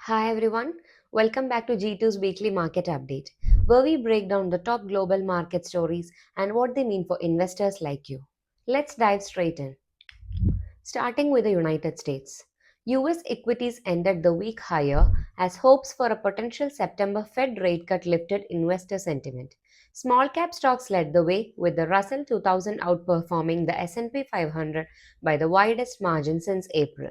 Hi everyone, welcome back to G2's weekly market update, where we break down the top global market stories and what they mean for investors like you. Let's dive straight in. Starting with the United States. US equities ended the week higher as hopes for a potential September Fed rate cut lifted investor sentiment. Small cap stocks led the way with the Russell 2000 outperforming the S&P 500 by the widest margin since April.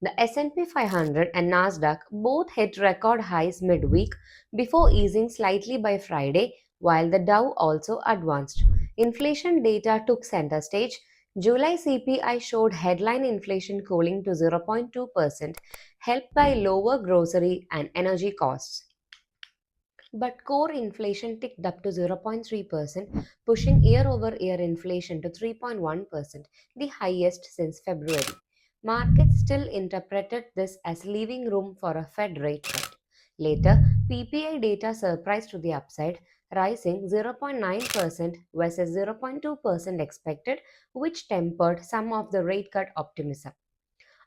The S&P 500 and Nasdaq both hit record highs midweek before easing slightly by Friday, while the Dow also advanced. Inflation data took center stage. July CPI showed headline inflation cooling to 0.2%, helped by lower grocery and energy costs. But core inflation ticked up to 0.3%, pushing year over year inflation to 3.1%, the highest since February. Markets still interpreted this as leaving room for a Fed rate cut. Later, PPI data surprised to the upside, rising 0.9% versus 0.2% expected, which tempered some of the rate cut optimism.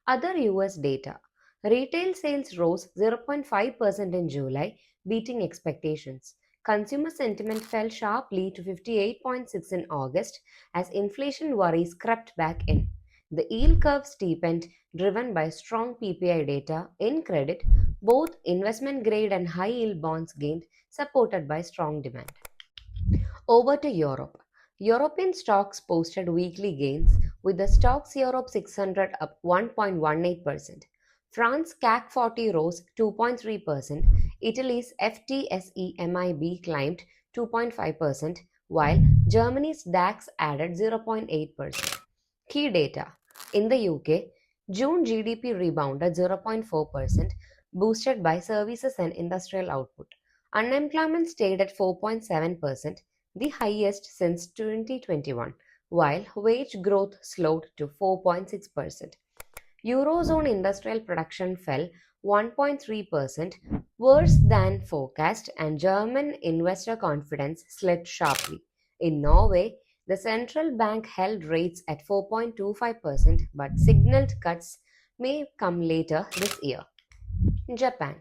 Other US data. Retail sales rose 0.5% in July, beating expectations. Consumer sentiment fell sharply to 58.6 in August as inflation worries crept back in. The yield curve steepened, driven by strong PPI data. In credit, both investment grade and high yield bonds gained, supported by strong demand. Over to Europe. European stocks posted weekly gains with the Stoxx Europe 600 up 1.18%. France CAC 40 rose 2.3%. Italy's FTSE MIB climbed 2.5%, while Germany's DAX added 0.8%. Key data. In the UK, June GDP rebounded 0.4%, boosted by services and industrial output. Unemployment stayed at 4.7%, the highest since 2021, while wage growth slowed to 4.6%. Eurozone industrial production fell 1.3%, worse than forecast, and German investor confidence slid sharply. In Norway, the central bank held rates at 4.25% but signaled cuts may come later this year. Japan.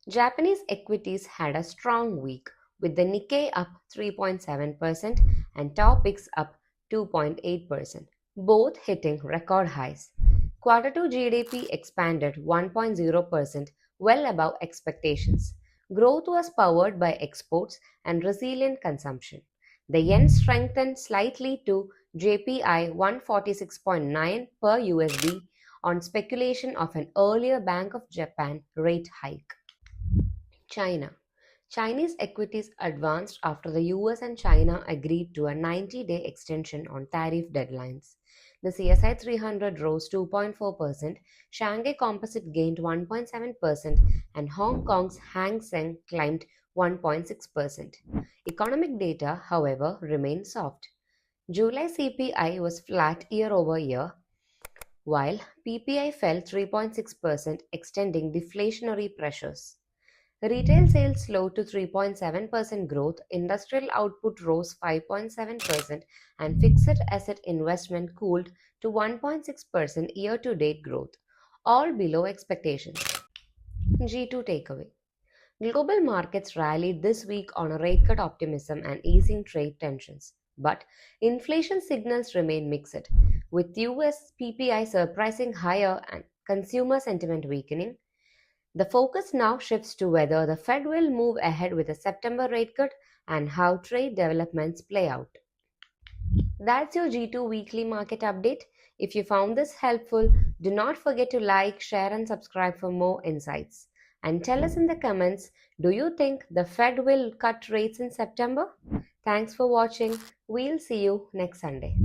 Japanese equities had a strong week with the Nikkei up 3.7% and Topix up 2.8%, both hitting record highs. Quarter 2 GDP expanded 1.0%, well above expectations. Growth was powered by exports and resilient consumption. The yen strengthened slightly to JPY 146.9 per USD on speculation of an earlier Bank of Japan rate hike. China. Chinese equities advanced after the US and China agreed to a 90-day extension on tariff deadlines. The CSI 300 rose 2.4%, Shanghai Composite gained 1.7%, and Hong Kong's Hang Seng climbed 1.6%. Economic data, however, remained soft. July CPI was flat year over year, while PPI fell 3.6%, extending deflationary pressures. Retail sales slowed to 3.7% growth, industrial output rose 5.7%, and fixed asset investment cooled to 1.6% year to date growth, all below expectations. G2 takeaway. Global markets rallied this week on a rate cut optimism and easing trade tensions. But inflation signals remain mixed, with US PPI surprising higher and consumer sentiment weakening. The focus now shifts to whether the Fed will move ahead with a September rate cut and how trade developments play out. That's your G2 weekly market update. If you found this helpful, do not forget to like, share, and subscribe for more insights. And tell us in the comments, do you think the Fed will cut rates in September? Thanks for watching. We'll see you next Sunday.